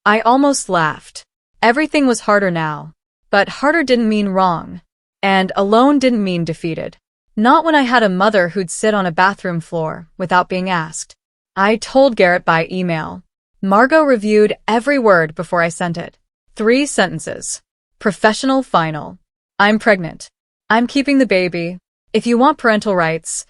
I almost laughed. Everything was harder now. But harder didn't mean wrong. And alone didn't mean defeated. Not when I had a mother who'd sit on a bathroom floor without being asked. I told Garrett by email. Margot reviewed every word before I sent it. 3 sentences. Professional final. "I'm pregnant. I'm keeping the baby. If you want parental rights,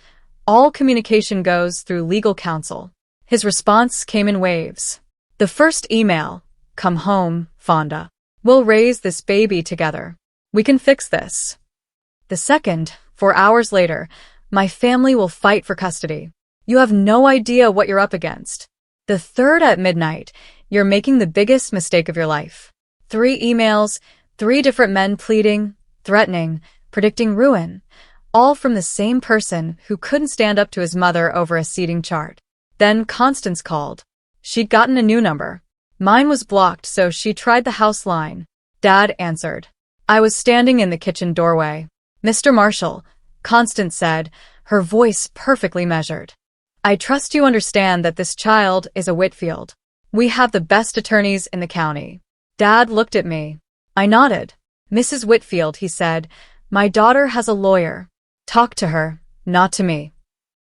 all communication goes through legal counsel." His response came in waves. The first email, "Come home, Fonda. We'll raise this baby together. We can fix this." The second, 4 hours later, "My family will fight for custody. You have no idea what you're up against." The third at midnight, "You're making the biggest mistake of your life." 3 emails, 3 different men pleading, threatening, predicting ruin, all from the same person who couldn't stand up to his mother over a seating chart. Then Constance called. She'd gotten a new number. Mine was blocked, so she tried the house line. Dad answered. I was standing in the kitchen doorway. "Mr. Marshall," Constance said, her voice perfectly measured. "I trust you understand that this child is a Whitfield. We have the best attorneys in the county." Dad looked at me. I nodded. "Mrs. Whitfield," he said, "my daughter has a lawyer. Talk to her, not to me."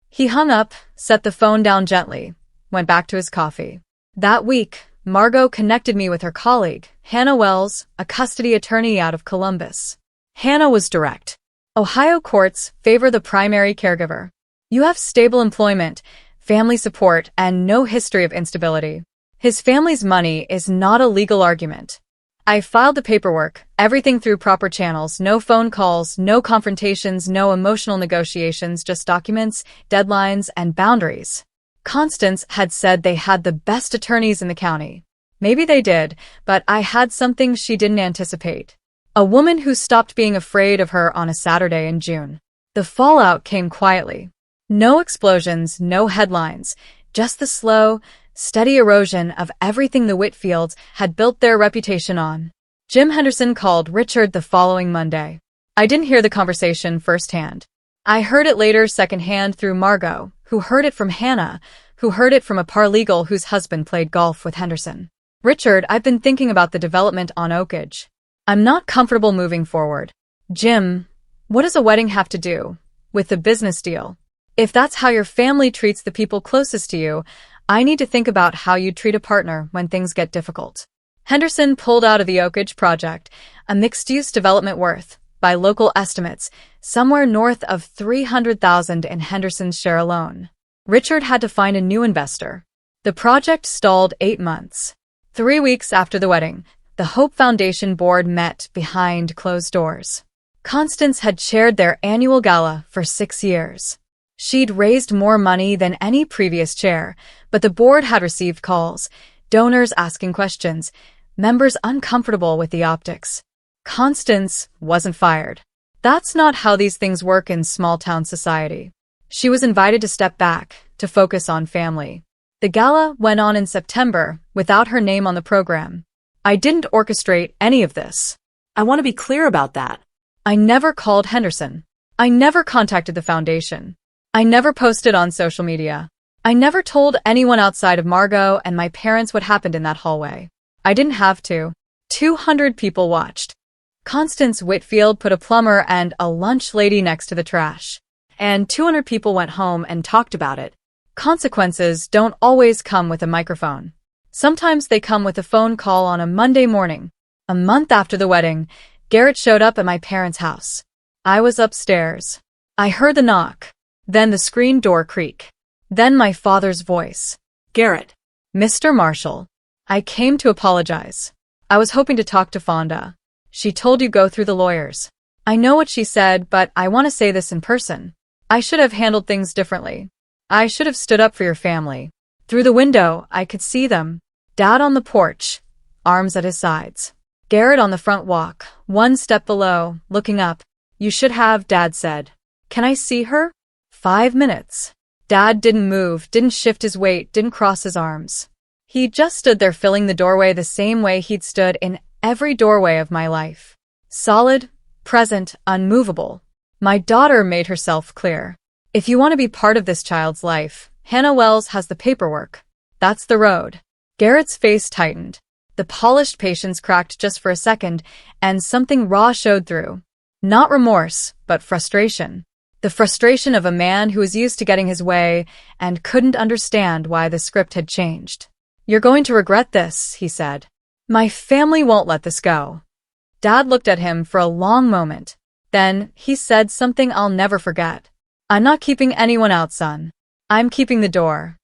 He hung up, set the phone down gently, went back to his coffee. That week, Margot connected me with her colleague, Hannah Wells, a custody attorney out of Columbus. Hannah was direct. "Ohio courts favor the primary caregiver. You have stable employment, family support, and no history of instability. His family's money is not a legal argument." I filed the paperwork, everything through proper channels, no phone calls, no confrontations, no emotional negotiations, just documents, deadlines, and boundaries. Constance had said they had the best attorneys in the county. Maybe they did, but I had something she didn't anticipate. A woman who stopped being afraid of her on a Saturday in June. The fallout came quietly. No explosions, no headlines, just the slow, steady erosion of everything the Whitfields had built their reputation on. Jim Henderson called Richard the following Monday. I didn't hear the conversation firsthand. I heard it later secondhand through Margot, who heard it from Hannah, who heard it from a paralegal whose husband played golf with Henderson. "Richard, I've been thinking about the development on Oakage. I'm not comfortable moving forward." "Jim, what does a wedding have to do with the business deal? If that's how your family treats the people closest to you, I need to think about how you treat a partner when things get difficult." Henderson pulled out of the Oakage project, a mixed-use development worth, by local estimates, somewhere north of $300,000 in Henderson's share alone. Richard had to find a new investor. The project stalled 8 months. 3 weeks after the wedding, the The Hope Foundation board met behind closed doors. Constance had chaired their annual gala for 6 years. She'd raised more money than any previous chair, but the board had received calls, donors asking questions, members uncomfortable with the optics. Constance wasn't fired. That's not how these things work in small-town society. She was invited to step back, to focus on family. The gala went on in September without her name on the program. I didn't orchestrate any of this. I want to be clear about that. I never called Henderson. I never contacted the foundation. I never posted on social media. I never told anyone outside of Margot and my parents what happened in that hallway. I didn't have to. 200 people watched. Constance Whitfield put a plumber and a lunch lady next to the trash. And 200 people went home and talked about it. Consequences don't always come with a microphone. Sometimes they come with a phone call on a Monday morning. A month after the wedding, Garrett showed up at my parents' house. I was upstairs. I heard the knock, then the screen door creak, then my father's voice. Garrett. Mr. Marshall. I came to apologize. I was hoping to talk to Fonda. She told you go through the lawyers. I know what she said, but I want to say this in person. I should have handled things differently. I should have stood up for your family. Through the window, I could see them. Dad on the porch, arms at his sides. Garrett on the front walk, one step below, looking up. You should have, Dad said. Can I see her? 5 minutes. Dad didn't move, didn't shift his weight, didn't cross his arms. He just stood there filling the doorway the same way he'd stood in every doorway of my life. Solid, present, unmovable. My daughter made herself clear. If you want to be part of this child's life, Hannah Wells has the paperwork. That's the road. Garrett's face tightened. The polished patience cracked just for a second, and something raw showed through. Not remorse, but frustration. The frustration of a man who was used to getting his way and couldn't understand why the script had changed. You're going to regret this, he said. My family won't let this go. Dad looked at him for a long moment. Then he said something I'll never forget. I'm not keeping anyone out, son. I'm keeping the door.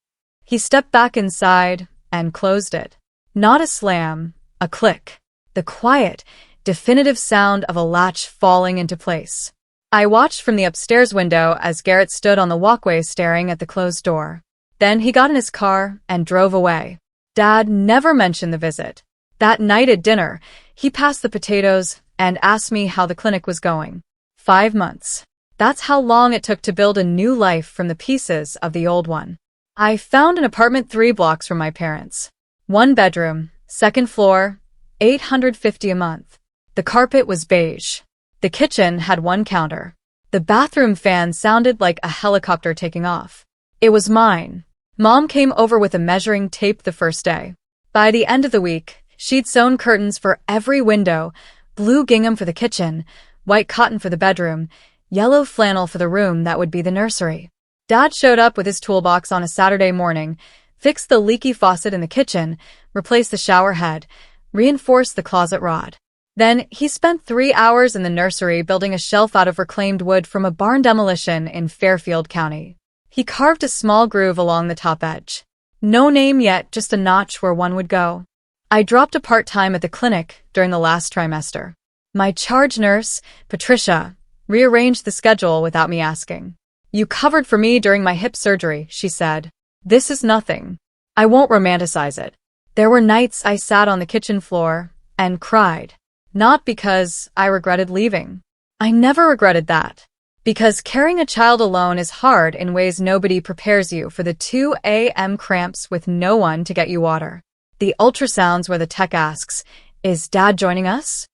He stepped back inside and closed it. Not a slam, a click. The quiet, definitive sound of a latch falling into place. I watched from the upstairs window as Garrett stood on the walkway staring at the closed door. Then he got in his car and drove away. Dad never mentioned the visit. That night at dinner, he passed the potatoes and asked me how the clinic was going. 5 months. That's how long it took to build a new life from the pieces of the old one. I found an apartment 3 blocks from my parents. 1 bedroom, 2nd floor, $850 a month. The carpet was beige. The kitchen had 1 counter. The bathroom fan sounded like a helicopter taking off. It was mine. Mom came over with a measuring tape the first day. By the end of the week, she'd sewn curtains for every window, blue gingham for the kitchen, white cotton for the bedroom, yellow flannel for the room that would be the nursery. Dad showed up with his toolbox on a Saturday morning, fixed the leaky faucet in the kitchen, replaced the shower head, reinforced the closet rod. Then he spent 3 hours in the nursery building a shelf out of reclaimed wood from a barn demolition in Fairfield County. He carved a small groove along the top edge. No name yet, just a notch where one would go. I dropped a part-time at the clinic during the last trimester. My charge nurse, Patricia, rearranged the schedule without me asking. You covered for me during my hip surgery, she said. This is nothing. I won't romanticize it. There were nights I sat on the kitchen floor and cried. Not because I regretted leaving. I never regretted that. Because carrying a child alone is hard in ways nobody prepares you for the 2 a.m. cramps with no one to get you water. The ultrasounds where the tech asks, "Is Dad joining us?"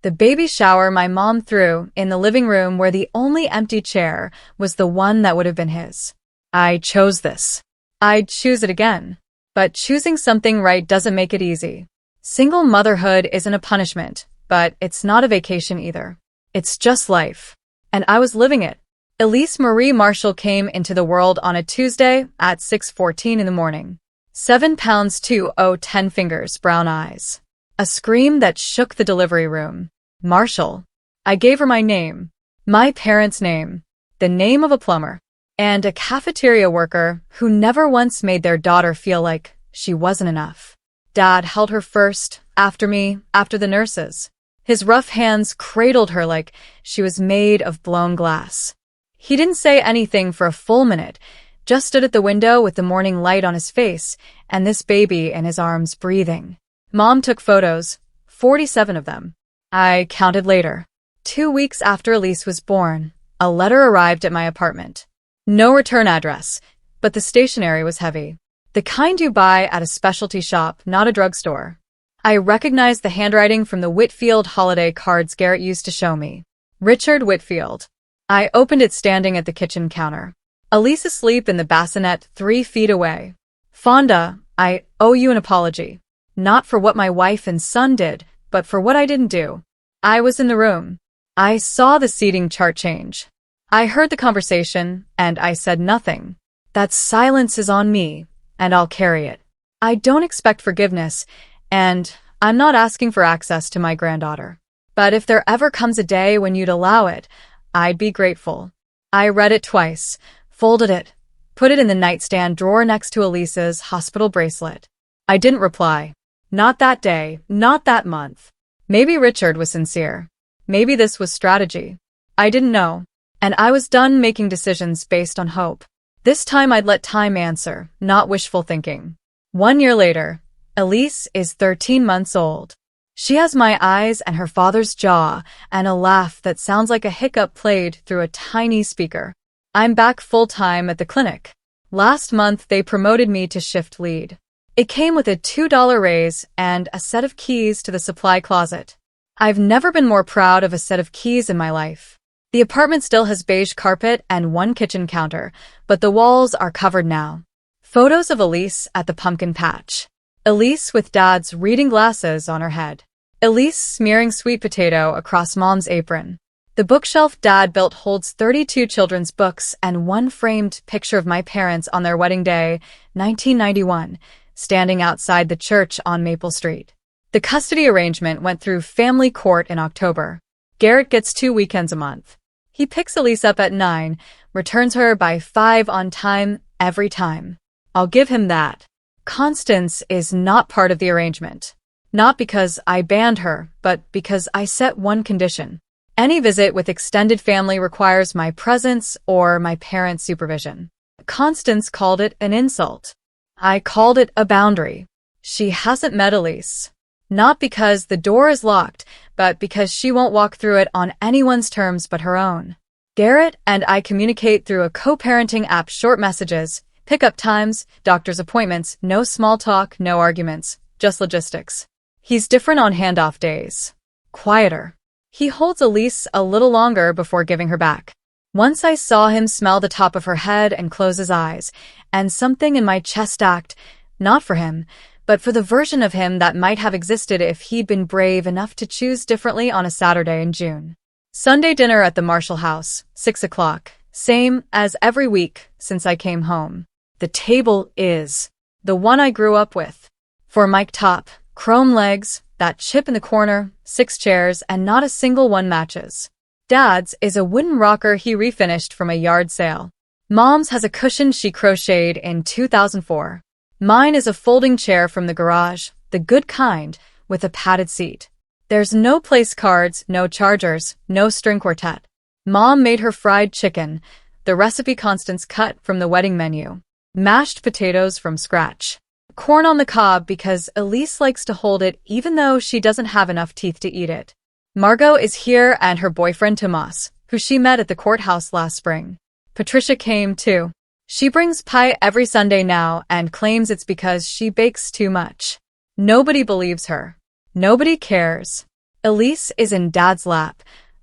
The baby shower my mom threw in the living room where the only empty chair was the one that would have been his. I chose this. I'd choose it again. But choosing something right doesn't make it easy. Single motherhood isn't a punishment, but it's not a vacation either. It's just life. And I was living it. Elise Marie Marshall came into the world on a Tuesday at 6:14 in the morning. 7 pounds 10 fingers, brown eyes. A scream that shook the delivery room. Marshall. I gave her my name. My parents' name. The name of a plumber. And a cafeteria worker who never once made their daughter feel like she wasn't enough. Dad held her first, after me, after the nurses. His rough hands cradled her like she was made of blown glass. He didn't say anything for a full minute, just stood at the window with the morning light on his face and this baby in his arms breathing. Mom took photos, 47 of them. I counted later. 2 weeks after Elise was born, a letter arrived at my apartment. No return address, but the stationery was heavy. The kind you buy at a specialty shop, not a drugstore. I recognized the handwriting from the Whitfield holiday cards Garrett used to show me. Richard Whitfield. I opened it standing at the kitchen counter. Elise asleep in the bassinet 3 feet away. Fonda, I owe you an apology. Not for what my wife and son did, but for what I didn't do. I was in the room. I saw the seating chart change. I heard the conversation, and I said nothing. That silence is on me, and I'll carry it. I don't expect forgiveness, and I'm not asking for access to my granddaughter. But if there ever comes a day when you'd allow it, I'd be grateful. I read it twice, folded it, put it in the nightstand drawer next to Elise's hospital bracelet. I didn't reply. Not that day, not that month. Maybe Richard was sincere. Maybe this was strategy. I didn't know. And I was done making decisions based on hope. This time I'd let time answer, not wishful thinking. 1 year later, Elise is 13 months old. She has my eyes and her father's jaw and a laugh that sounds like a hiccup played through a tiny speaker. I'm back full-time at the clinic. Last month they promoted me to shift lead. It came with a $2 raise and a set of keys to the supply closet. I've never been more proud of a set of keys in my life. The apartment still has beige carpet and 1 kitchen counter, but the walls are covered now. Photos of Elise at the pumpkin patch. Elise with Dad's reading glasses on her head. Elise smearing sweet potato across Mom's apron. The bookshelf Dad built holds 32 children's books and 1 framed picture of my parents on their wedding day, 1991, standing outside the church on Maple Street. The custody arrangement went through family court in October. Garrett gets 2 weekends a month. He picks Elise up at 9, returns her by 5 on time every time. I'll give him that. Constance is not part of the arrangement. Not because I banned her, but because I set one condition. Any visit with extended family requires my presence or my parents' supervision. Constance called it an insult. I called it a boundary. She hasn't met Elise. Not because the door is locked, but because she won't walk through it on anyone's terms but her own. Garrett and I communicate through a co-parenting app, short messages, pickup times, doctor's appointments, no small talk, no arguments, just logistics. He's different on handoff days. Quieter. He holds Elise a little longer before giving her back. Once I saw him smell the top of her head and close his eyes, and something in my chest acted, not for him, but for the version of him that might have existed if he'd been brave enough to choose differently on a Saturday in June. Sunday dinner at the Marshall house, 6 o'clock, same as every week since I came home. The table is the one I grew up with. For Mike top, chrome legs, that chip in the corner, 6 chairs, and not a single one matches. Dad's is a wooden rocker he refinished from a yard sale. Mom's has a cushion she crocheted in 2004. Mine is a folding chair from the garage, the good kind, with a padded seat. There's no place cards, no chargers, no string quartet. Mom made her fried chicken, the recipe Constance cut from the wedding menu. Mashed potatoes from scratch. Corn on the cob because Elise likes to hold it even though she doesn't have enough teeth to eat it. Margot is here and her boyfriend Tomas, who she met at the courthouse last spring. Patricia came too. She brings pie every Sunday now and claims it's because she bakes too much. Nobody believes her. Nobody cares. Elise is in Dad's lap,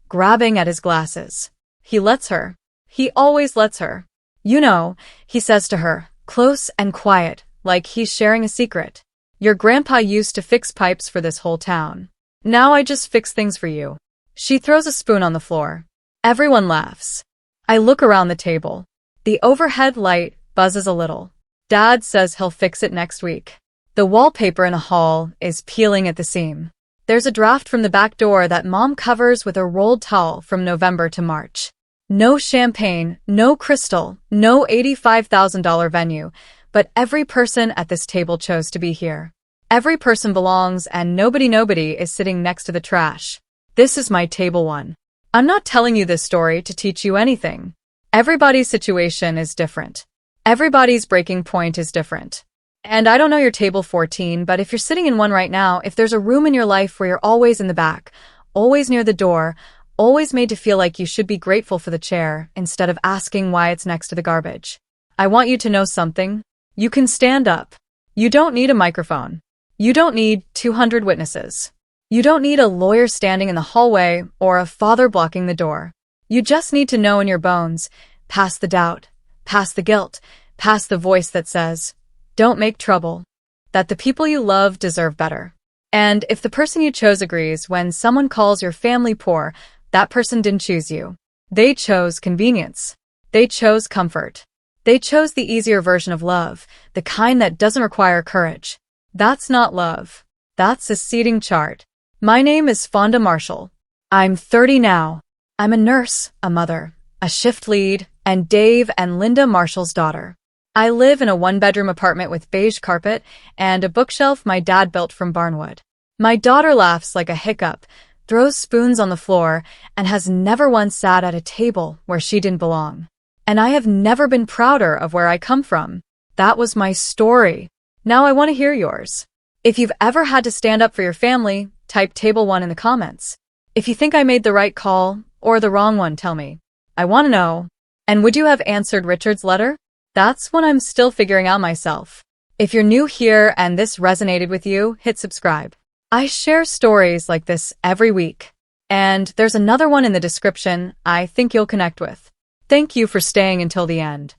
grabbing at his glasses. He lets her. He always lets her. You know, he says to her, close and quiet, like he's sharing a secret. Your grandpa used to fix pipes for this whole town. Now I just fix things for you. She throws a spoon on the floor. Everyone laughs. I look around the table. The overhead light buzzes a little. Dad says he'll fix it next week. The wallpaper in the hall is peeling at the seam. There's a draft from the back door that Mom covers with a rolled towel from November to March. No champagne, no crystal, no $85,000 venue, but every person at this table chose to be here. Every person belongs and nobody is sitting next to the trash. This is my table 1. I'm not telling you this story to teach you anything. Everybody's situation is different. Everybody's breaking point is different. And I don't know your table 14, but if you're sitting in one right now, if there's a room in your life where you're always in the back, always near the door, always made to feel like you should be grateful for the chair instead of asking why it's next to the garbage, I want you to know something. You can stand up. You don't need a microphone. You don't need 200 witnesses. You don't need a lawyer standing in the hallway or a father blocking the door. You just need to know in your bones, past the doubt, past the guilt, past the voice that says, don't make trouble, that the people you love deserve better. And if the person you chose agrees when someone calls your family poor, that person didn't choose you. They chose convenience. They chose comfort. They chose the easier version of love, the kind that doesn't require courage. That's not love. That's a seating chart. My name is Fonda Marshall. I'm 30 now. I'm a nurse, a mother, a shift lead, and Dave and Linda Marshall's daughter. I live in a one-bedroom apartment with beige carpet and a bookshelf my dad built from barnwood. My daughter laughs like a hiccup, throws spoons on the floor, and has never once sat at a table where she didn't belong. And I have never been prouder of where I come from. That was my story. Now I want to hear yours. If you've ever had to stand up for your family, type table 1 in the comments. If you think I made the right call or the wrong one, tell me. I want to know. And would you have answered Richard's letter? That's what I'm still figuring out myself. If you're new here and this resonated with you, hit subscribe. I share stories like this every week. And there's another one in the description I think you'll connect with. Thank you for staying until the end.